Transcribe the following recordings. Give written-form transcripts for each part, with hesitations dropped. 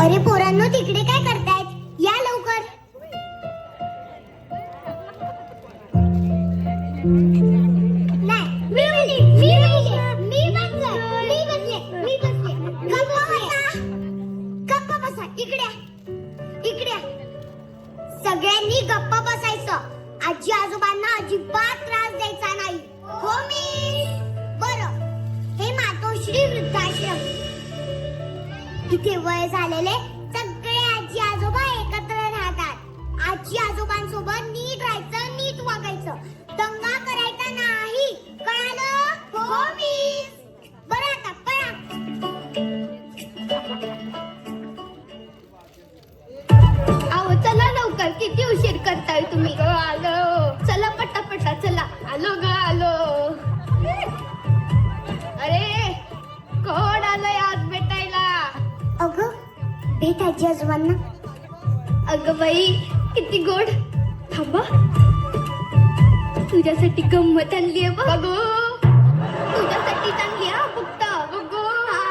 अरे पोरांनो, तिकडे काय करतायत? या लवकर. नाही, मी बसले. गप्पा बसा. इकडे. सगळ्यांनी गप्पा बसायचं. आजी आजोबांना अजिबात त्रास द्यायचा नाही. हो मी. बरं, हे मातोश्री वृद्धाश्रम. इथे वय झालेले सगळे आजी आजोबा एकत्र राहतात. आजी आजोबांसोबत नीट राहायचं, नीट वागायचं, दंगा करायचा नाही. कळालं? हो मी. बरं, आता पळा. आहो चला लवकर, किती उशीर करताय तुम्ही? आलो. चला पटापटा चला. आलो. अरे कोण आलंय आज भेटायला? अगं, भेट आजी आजोबांना. अगं बाई, किती गोड. थांबा, तुझ्यासाठी गंमत आणली आहे बघ. बघू. तुझ्यासाठी आणली हा, फक्त बघू. हा.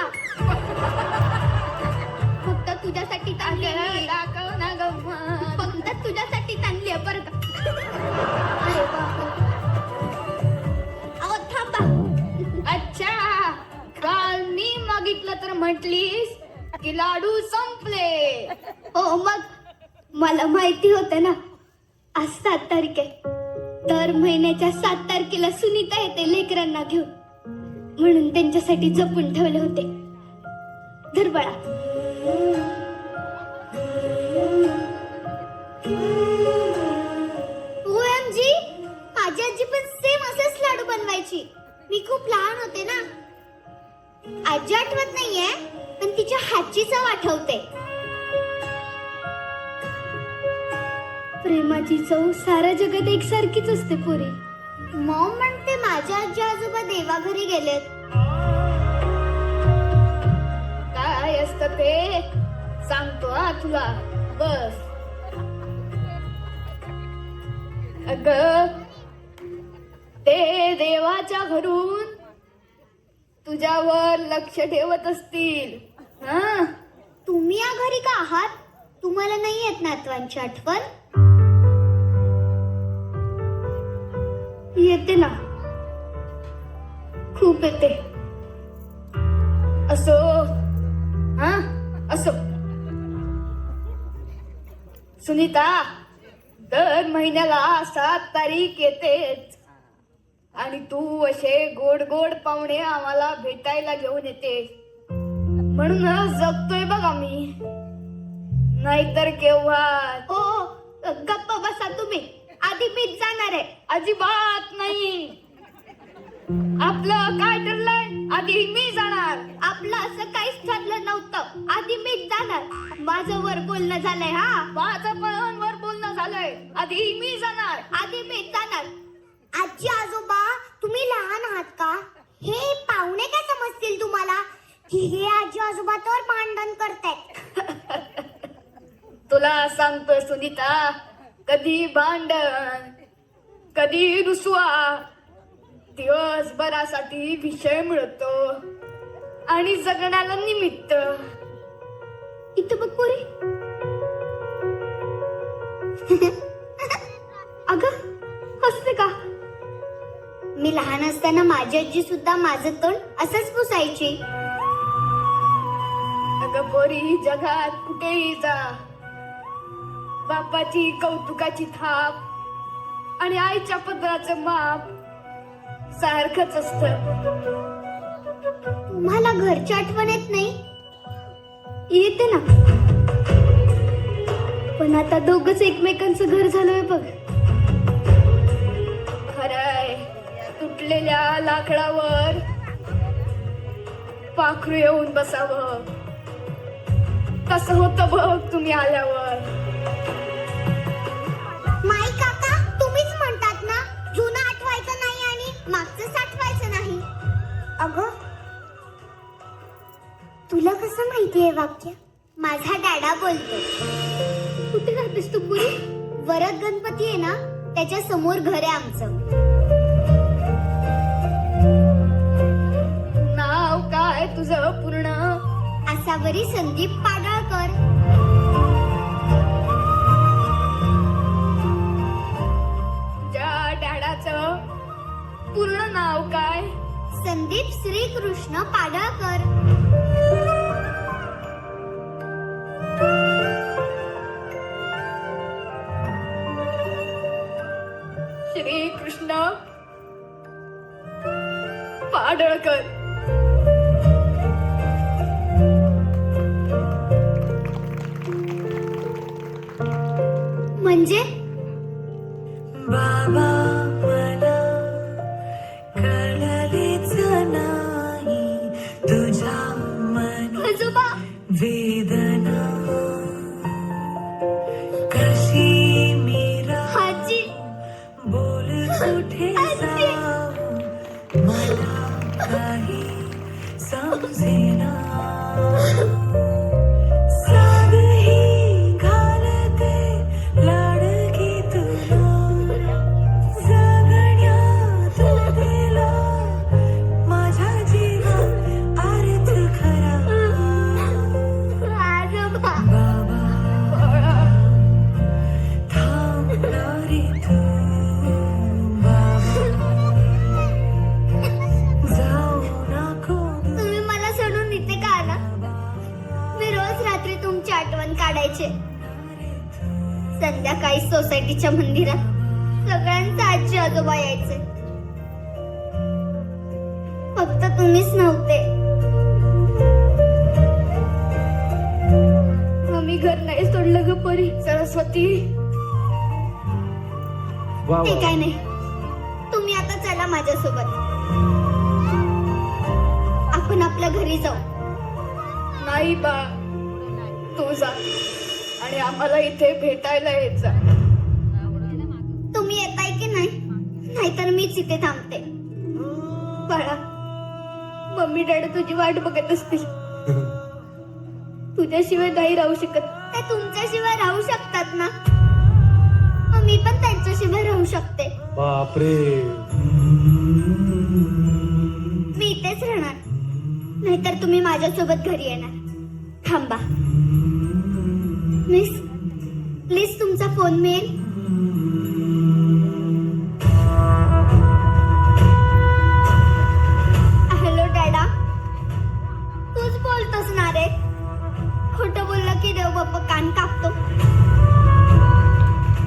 फक्त तुझ्यासाठी आणली. दाखव ना गंमत. फक्त तुझ्यासाठी आणली आहे बरं का. अरे बापरे. अहो थांबा. अच्छा, काल मी मागितलं तर म्हटलीस की लाडू संपले. हो मग मला माहिती होतं ना, आज 7 तारीख आहे. दर महिन्याच्या 7 तारखेला सुनीता येते लेकरांना घेऊन, म्हणून त्यांच्यासाठी जपून ठेवले होते. धर बाळा. OMG, माझी आजी पण सेम असेच लाडू बनवायची. मी खूप लहान होते ना. आजी आठवत नाहीये, पण तिच्या हातची चव आठवते. प्रेमाची चव साऱ्या जगात एकसारखीच असते पोरी. मॉम म्हणते माझ्या आजी आजोबा देवाघरी गेलेत. काय असतं ते सांगतो हा तुला. बस. अग, ते देवाच्या घरून तुझ्यावर लक्ष ठेवत असतील. हा, तुम्ही या घरी का आहात? तुम्हाला नाही येत नातवांची आठवण? येते ना, खूप येते. असो. हा, असो. सुनीता, दर महिन्याला 7 तारीख येतेच आणि तू असे गोड गोड पाहुणे आम्हाला भेटायला घेऊन येते. म्हणूनच जगतोय बघ आम्ही. नाहीतर केव्हा. हो, गप्पा बसा तुम्ही. आधी मीच जाणार आहे. अजिबात नाही. आपलं काय ठरलंय? आधी मी जाणार. आपलं असं काहीच ठरलं नव्हतं. आधी मीच जाणार. माझं वर बोलणं झालंय. हा, माझं पण वर बोलणं झालंय. आधी मी जाणार. आधी मीच जाणार. आजी आजोबा, तुम्ही लहान आहात का? हे पाहुणे काय समजतील तुम्हाला की हे आजी आजोबा तर भांडण करतायत? तुला सांगतोय सुनीता, कधी भांडण, कधी रुसवा. दिवसभरासाठी विषय मिळतो आणि जगण्याला निमित्त. इथं बघ पोरी. अगं, हसते का? मी लहान असताना माझी आजी सुद्धा माझं तोंड असंच पुसायची. अगं पोरी, जगात कुठेही जा, बापाची कौतुकाची थाप आणि आईच्या पदराचं माप सारखंच असतं. तुम्हाला घरची आठवण येत नाही? येते ना, पण आता दोघच एकमेकांचं घर झालंय बघ. खरंय, तुटलेल्या लाकडावर पाखरू येऊन बसावं. कसं होतं बघ तुम्ही आल्यावर. माई काका, तुम्हीच म्हणतात ना, जुनं आठवायचं नाही आणि मागचं साठवायचं नाही. अगं, तुला कसं माहिती आहे वाक्य? माझा डॅडा बोलतो. कुठे राहतेस तू पुरी? वरद गणपती आहे ना, त्याच्या समोर घर आहे आमचं. नाव काय तुझं पूर्ण? आसावरी संदीप पाडळकर. पाडळकर. तुझ्या डॅडाचं पूर्ण नाव काय? संदीप श्रीकृष्ण पाडळकर. श्रीकृष्ण पाडळकर. म्हणजे बाबा मला कळलेच नाही तुझ्या मनी आजोबा वेदना कशी मीरा आजी बोल कुठे जाऊ मला काही समजेना साधही घालते लाडकी तुला जगण्यात दिला माझ्या जीवात अर्थ खरा आजोबा बाबा थांबणारी तू बाबा जाऊ नको तुम्ही मला सोडून इथे का आला? मी रोज रात्री तुमची आठवण काढायचे. संध्याकाळी सोसायटीच्या मंदिरात सगळ्यांचे आजी आजोबा यायचे. फक्त तुम्हीच नव्हते. आम्ही घर नाही सोडलं ग परी. सरस्वती वा ते वा काय नाही. तुम्ही आता चला माझ्यासोबत. आपण आपल्या घरी जाऊ. नाही बा, तू जा आणि आम्हाला इथे भेटायला येत जा. तुम्ही येताय की नाही? नाहीतर मीच इथे थांबते. बाळा, मम्मी डॅडी तुझी वाट बघत असतील. तुझ्याशिवाय नाही राहू शकत. ते तुमच्याशिवाय राहू शकतात ना? मग मी पण त्यांच्याशिवाय राहू शकते. बापरे. मी इथेच राहणार. नाहीतर तुम्ही माझ्यासोबत घरी येणार. थांबा. मिस, प्लीज तुमचा फोन मिळेल? हॅलो डॅडा. तूच बोलतोस ना रे? खोटं बोललं की देव बाप्पा कान कापतो.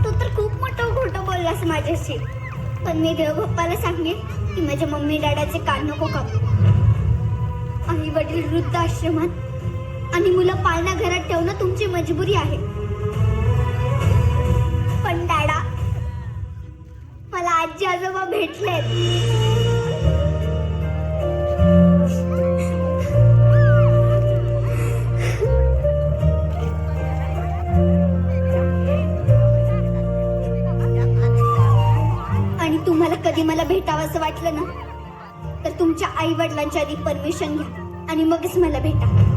तू तर खूप मोठं खोटं बोललास माझ्याशी. पण मी देव बाप्पाला सांगेन की माझ्या मम्मी डॅडाचे कान नको कापू. आई वडील वृद्ध आश्रमात आणि मुलं पाळणा घरात ठेवणं तुमची मजबुरी आहे. पण डॅडा, मला आजी आजोबा भेटलेत. आणि तुम्हाला कधी मला भेटावं असं वाटलं ना, तर तुमच्या आई वडिलांच्या आधी परमिशन घ्या आणि मगच मला भेटा.